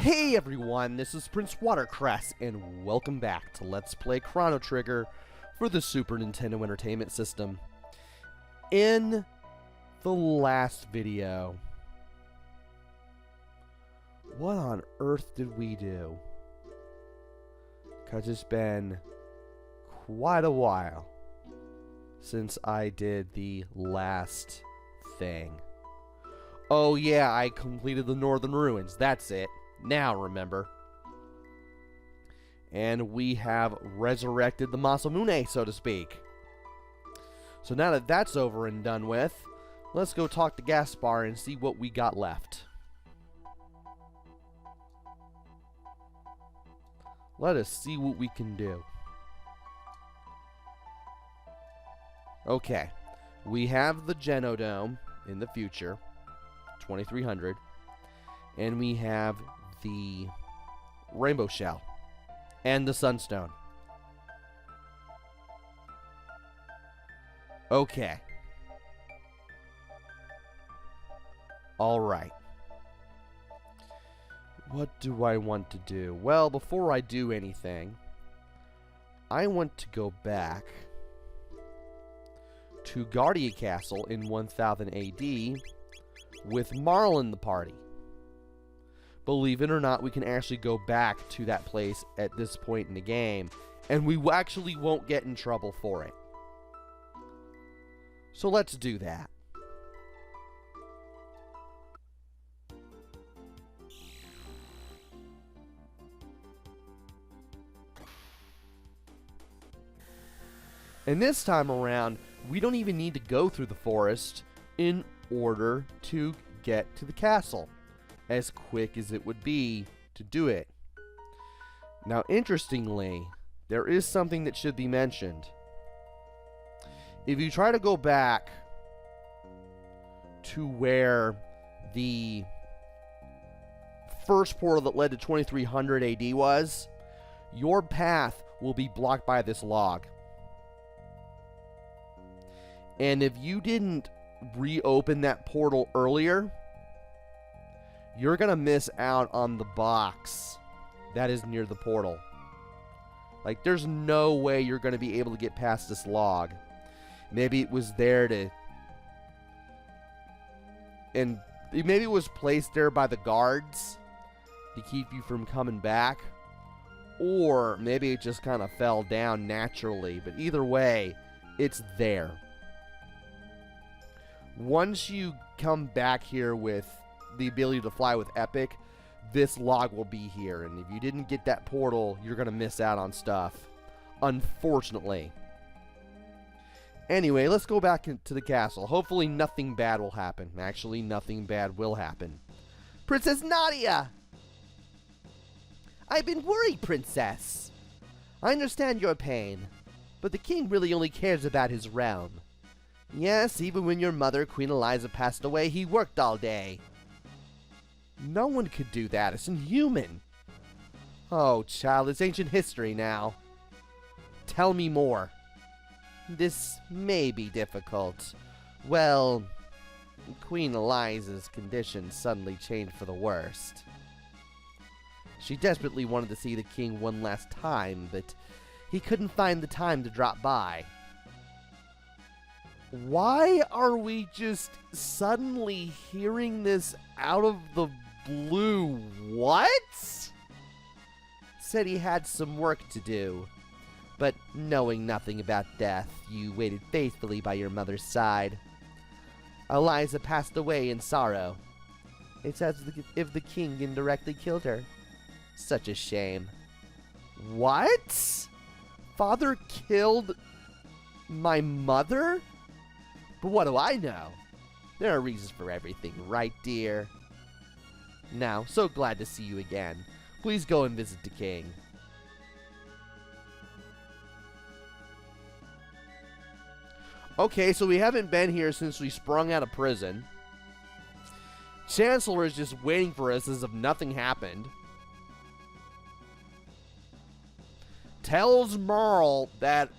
Hey everyone, this is PrinceWatercress, and welcome back to Let's Play Chrono Trigger for the Super Nintendo Entertainment System. In the last video, what on earth did we do? Because it's been quite a while since I did the last thing. Oh yeah, I completed the Northern Ruins, that's it. Now remember. And we have resurrected the Masamune, so to speak. So now that that's over and done with, let's go talk to Gaspar and see what we got left. Let us see what we can do. Okay, we have the Genodome in the future, 2300, and we have the Rainbow Shell and the Sunstone. Okay. Alright. What do I want to do? Well, before I do anything, I want to go back to Guardia Castle in 1000 AD with Marl in the party. Believe it or not, we can actually go back to that place at this point in the game, and we actually won't get in trouble for it. So let's do that. And this time around, we don't even need to go through the forest in order to get to the castle, as quick as it would be to do it. Now, interestingly, there is something that should be mentioned. If you try to go back to where the first portal that led to 2300 AD was, your path will be blocked by this log. And if you didn't reopen that portal earlier, you're gonna miss out on the box that is near the portal. Like, there's no way you're gonna be able to get past this log. Maybe it was there to... and maybe it was placed there by the guards to keep you from coming back. Or maybe it just kind of fell down naturally. But either way, it's there. Once you come back here with the ability to fly with Epic, this log will be here, and if you didn't get that portal, you're gonna miss out on stuff, unfortunately. Anyway, let's go back into the castle. Hopefully nothing bad will happen. Actually, nothing bad will happen. Princess Nadia! I've been worried, Princess. I understand your pain, but the king really only cares about his realm. Yes, even when your mother, Queen Eliza, passed away, he worked all day. No one could do that. It's inhuman. Oh, child, it's ancient history now. Tell me more. This may be difficult. Well, Queen Eliza's condition suddenly changed for the worst. She desperately wanted to see the king one last time, but he couldn't find the time to drop by. Why are we just suddenly hearing this out of the blue? What? Said he had some work to do. But knowing nothing about death, you waited faithfully by your mother's side. Eliza passed away in sorrow. It's as if the king indirectly killed her. Such a shame. What? Father killed my mother? But what do I know? There are reasons for everything, right, dear? Now, so glad to see you again. Please go and visit the king. Okay, so we haven't been here since we sprung out of prison. Chancellor is just waiting for us as if nothing happened. Tells Merle that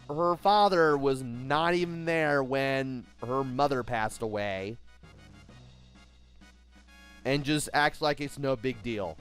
her father was not even there when her mother passed away. And just acts like it's no big deal.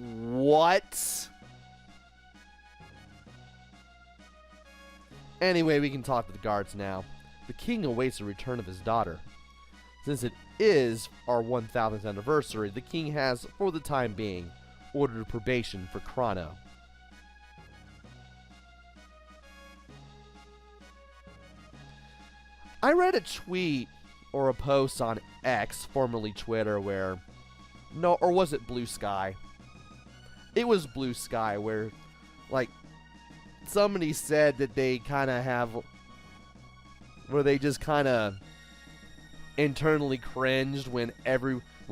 What? Anyway, we can talk to the guards now. The king awaits the return of his daughter. Since it is our 1000th anniversary, the king has, for the time being, ordered probation for Chrono. I read a tweet or a post on X, formerly Twitter, where... No, or was it Blue Sky? It was Blue Sky, where, like, somebody said that they kind of have... Where they just kind of internally cringed when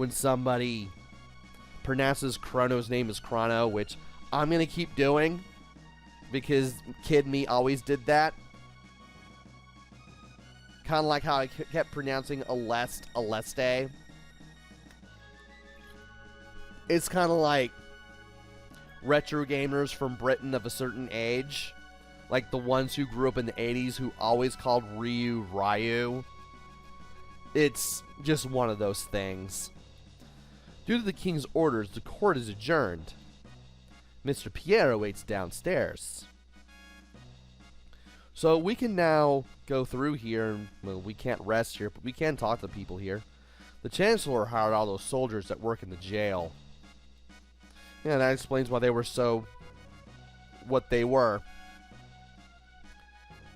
somebody pronounces Chrono's name as Chrono, which I'm going to keep doing, because kid me always did that. Kind of like how I kept pronouncing Aleste. It's kind of like retro gamers from Britain of a certain age. Like the ones who grew up in the 80s who always called Ryu. It's just one of those things. Due to the king's orders, the court is adjourned. Mr. Pierre awaits downstairs. So we can now go through here, and well, we can't rest here, but we can talk to people here. The Chancellor hired all those soldiers that work in the jail. Yeah, that explains why they were so... what they were.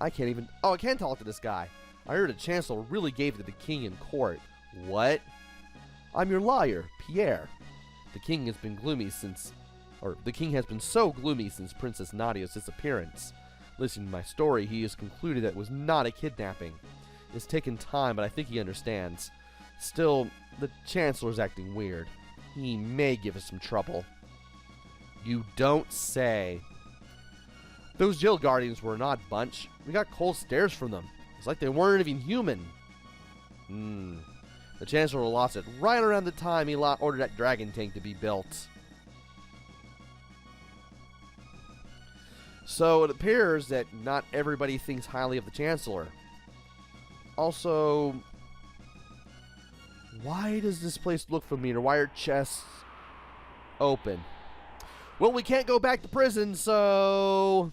I can't even... Oh, I can talk to this guy. I heard the Chancellor really gave it to the king in court. What? I'm your lawyer, Pierre. The king has been gloomy since... Or, the king has been so gloomy since Princess Nadia's disappearance. Listening to my story, he has concluded that it was not a kidnapping. It's taken time, but I think he understands. Still, the Chancellor's acting weird. He may give us some trouble. You don't say. Those jail guardians were an odd bunch. We got cold stares from them. It's like they weren't even human. The Chancellor lost it right around the time he ordered that dragon tank to be built. So it appears that not everybody thinks highly of the Chancellor. Also, why does this place look familiar? Why are chests open? Well, we can't go back to prison, so...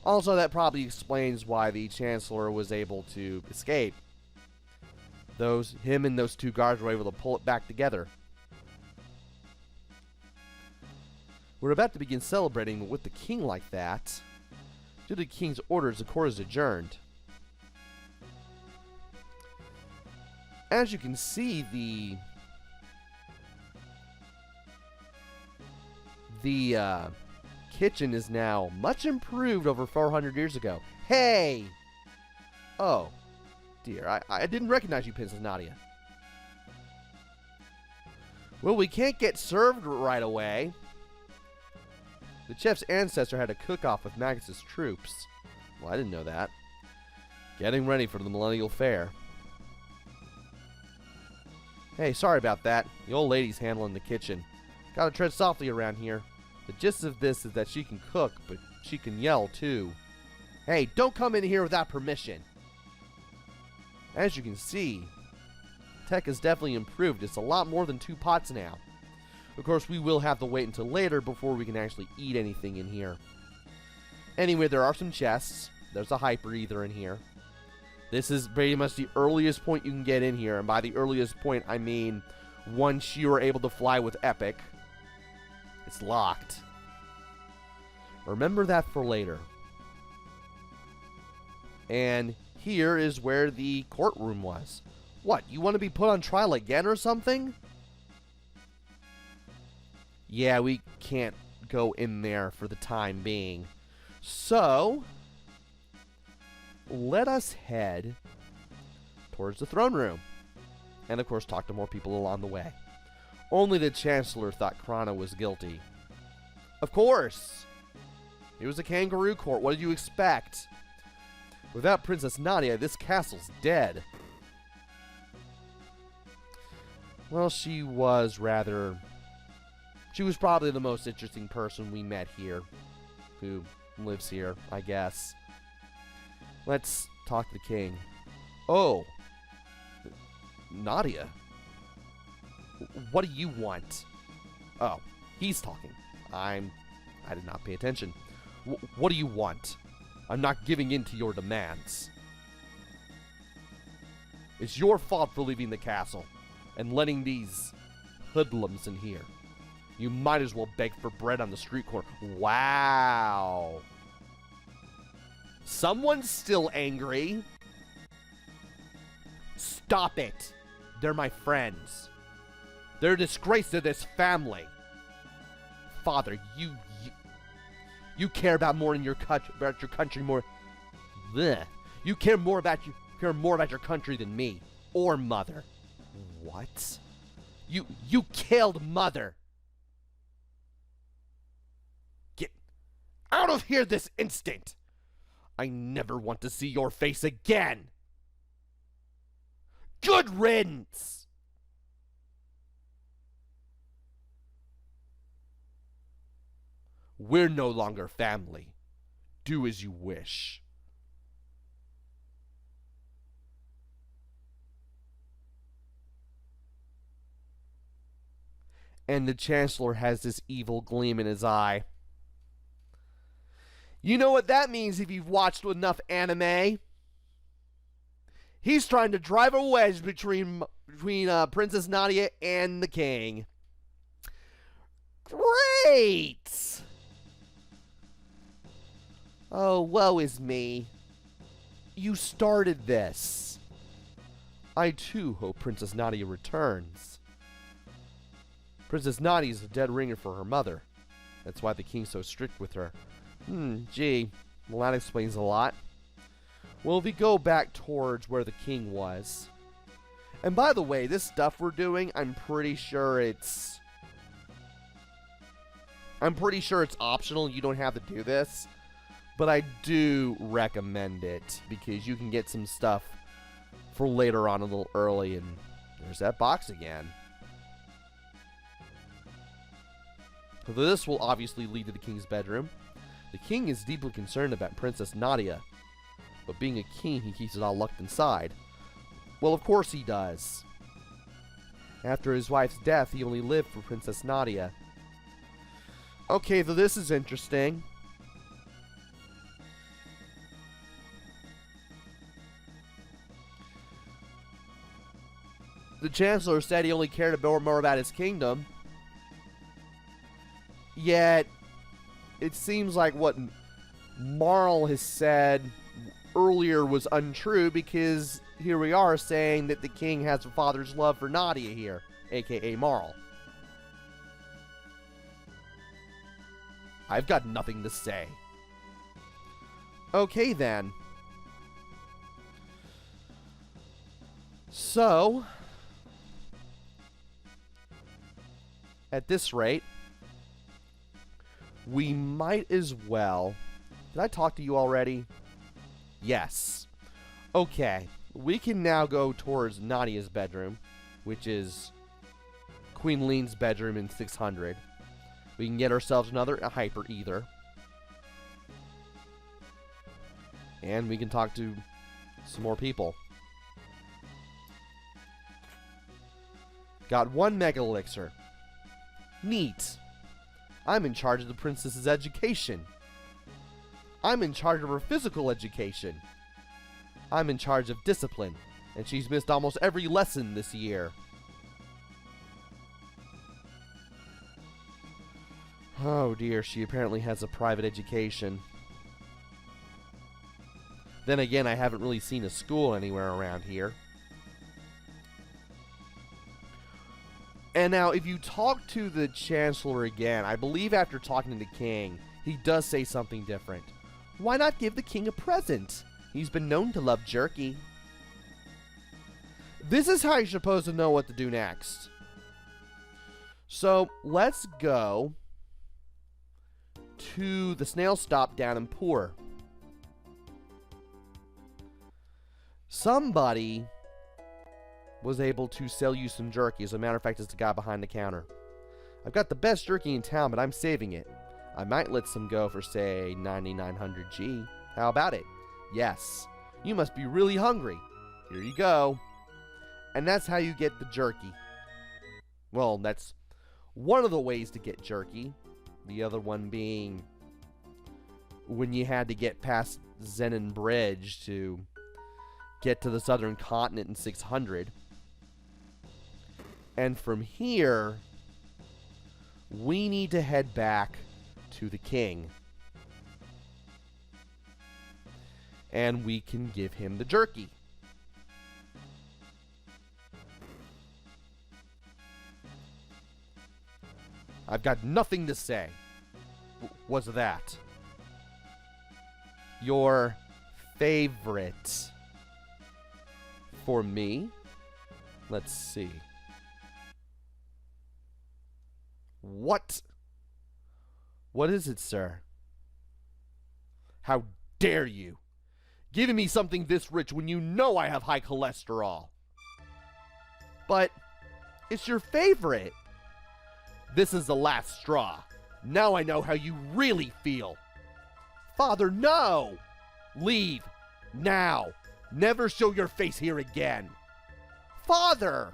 Also, that probably explains why the Chancellor was able to escape. Him and those two guards were able to pull it back together. We're about to begin celebrating, but with the king like that, due to the king's orders, the court is adjourned. As you can see, the kitchen is now much improved over 400 years ago. Hey! Oh, dear. I didn't recognize you, Princess Nadia. Well, we can't get served right away. The chef's ancestor had a cook-off with Magus's troops. Well, I didn't know that. Getting ready for the Millennial Fair. Hey, sorry about that. The old lady's handling the kitchen. Gotta tread softly around here. The gist of this is that she can cook, but she can yell, too. Hey, don't come in here without permission. As you can see, tech has definitely improved. It's a lot more than 2 pots now. Of course, we will have to wait until later before we can actually eat anything in here. Anyway, there are some chests. There's a hyper ether in here. This is pretty much the earliest point you can get in here. And by the earliest point, I mean once you are able to fly with Epic. It's locked. Remember that for later. And here is where the courtroom was. What, you want to be put on trial again or something? Yeah, we can't go in there for the time being. So, let us head towards the throne room. And of course, talk to more people along the way. Only the Chancellor thought Chrono was guilty. Of course! It was a kangaroo court. What did you expect? Without Princess Nadia, this castle's dead. Well, she was probably the most interesting person we met here. Who lives here, I guess. Let's talk to the king. Oh! Nadia? What do you want? Oh, he's talking. I did not pay attention. What do you want? I'm not giving in to your demands. It's your fault for leaving the castle and letting these hoodlums in here. You might as well beg for bread on the street corner. Wow. Someone's still angry. Stop it. They're my friends. They're a disgrace to this family. Father, you care about more in your country more. Blech. You care more about your country than me or Mother. What? You killed Mother. Get out of here this instant. I never want to see your face again. Good riddance. We're no longer family. Do as you wish. And the Chancellor has this evil gleam in his eye. You know what that means if you've watched enough anime? He's trying to drive a wedge between Princess Nadia and the king. Great! Oh, woe is me. You started this. I too hope Princess Nadia returns. Princess Nadia is a dead ringer for her mother. That's why the king's so strict with her. Gee. Well, that explains a lot. Well, if we go back towards where the king was. And by the way, this stuff we're doing, I'm pretty sure it's optional. You don't have to do this. But I do recommend it because you can get some stuff for later on a little early. And there's that box again. This will obviously lead to the king's bedroom. The king is deeply concerned about Princess Nadia. But being a king, he keeps it all locked inside. Well, of course he does. After his wife's death, he only lived for Princess Nadia. Okay, so this is interesting. The Chancellor said he only cared more about his kingdom. Yet, it seems like what Marl has said earlier was untrue, because here we are saying that the king has a father's love for Nadia here, aka Marl. I've got nothing to say. Okay then. So, at this rate, we might as well... Did I talk to you already? Yes. Okay. We can now go towards Nadia's bedroom, which is Queen Lean's bedroom in 600. We can get ourselves another Hyper Ether. And we can talk to some more people. Got one Mega Elixir. Neat. I'm in charge of the princess's education. I'm in charge of her physical education. I'm in charge of discipline, and she's missed almost every lesson this year. Oh dear, she apparently has a private education. Then again, I haven't really seen a school anywhere around here. And now, if you talk to the Chancellor again, I believe after talking to the king, he does say something different. Why not give the king a present? He's been known to love jerky. This is how you're supposed to know what to do next. So, let's go to the snail stop down in Poor. Somebody was able to sell you some jerky. As a matter of fact, it's the guy behind the counter. I've got the best jerky in town, but I'm saving it. I might let some go for, say, 9900 G. How about it? Yes. You must be really hungry. Here you go. And that's how you get the jerky. Well, that's one of the ways to get jerky. The other one being when you had to get past Zenon Bridge to get to the southern continent in 600. And from here, we need to head back to the king. And we can give him the jerky. I've got nothing to say. Was that your favorite? For me? Let's see. What? What is it, sir? How dare you? Giving me something this rich when you know I have high cholesterol. But it's your favorite. This is the last straw. Now I know how you really feel. Father, no! Leave. Now. Never show your face here again. Father!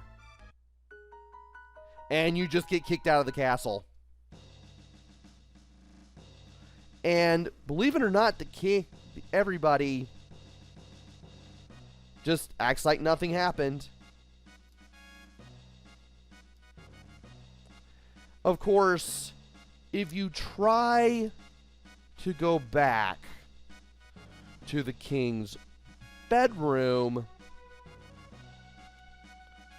And you just get kicked out of the castle. And believe it or not, the king, everybody just acts like nothing happened. Of course, if you try to go back to the king's bedroom,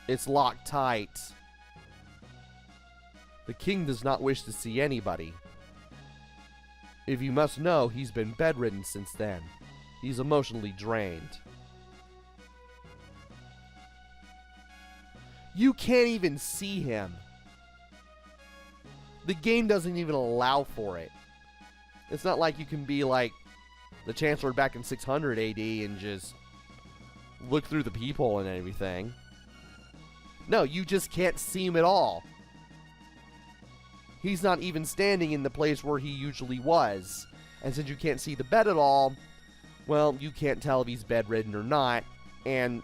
it's locked tight. The king does not wish to see anybody. If you must know, he's been bedridden since then. He's emotionally drained. You can't even see him. The game doesn't even allow for it. It's not like you can be like the Chancellor back in 600 AD and just look through the people and everything. No, you just can't see him at all. He's not even standing in the place where he usually was. And since you can't see the bed at all, well, you can't tell if he's bedridden or not. And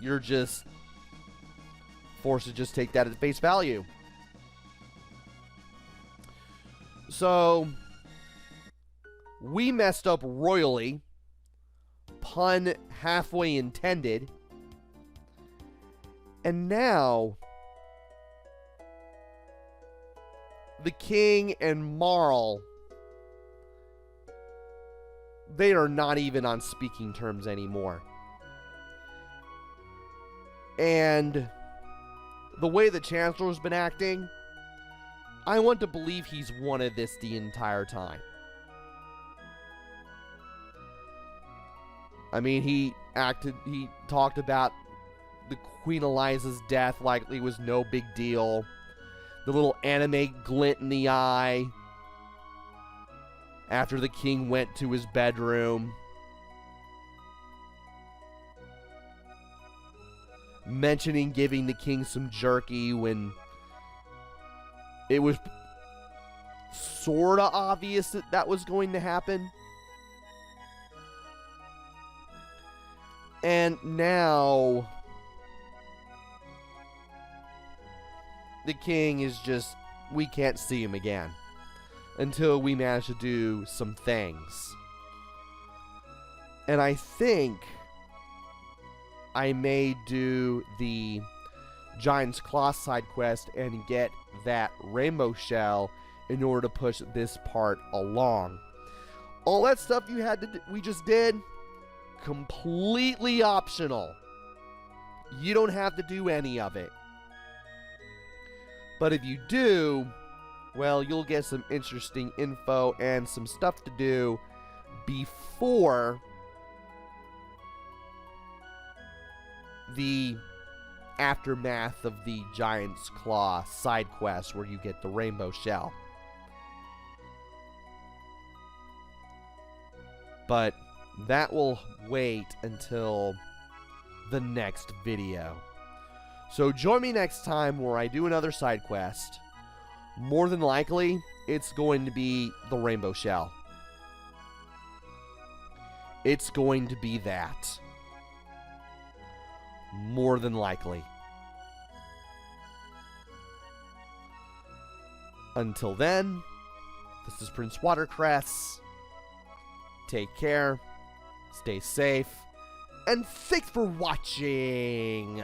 you're just forced to just take that at face value. So, we messed up royally. Pun halfway intended. And now, the king and Marl, they are not even on speaking terms anymore. And the way the Chancellor's been acting, I want to believe he's wanted this the entire time. I mean, he talked about the Queen Eliza's death like it was no big deal. The little anime glint in the eye after the king went to his bedroom. Mentioning giving the king some jerky when it was sort of obvious that that was going to happen. And now the king is just, we can't see him again until we manage to do some things. And I think I may do the Giant's Claw side quest and get that rainbow shell in order to push this part along. All that stuff you had to we just did, completely optional. You don't have to do any of it. But if you do, well, you'll get some interesting info and some stuff to do before the aftermath of the Giant's Claw side quest where you get the rainbow shell. But that will wait until the next video. So join me next time where I do another side quest. More than likely, it's going to be the rainbow shell. It's going to be that. More than likely. Until then, this is PrinceWatercress. Take care, stay safe, and thanks for watching!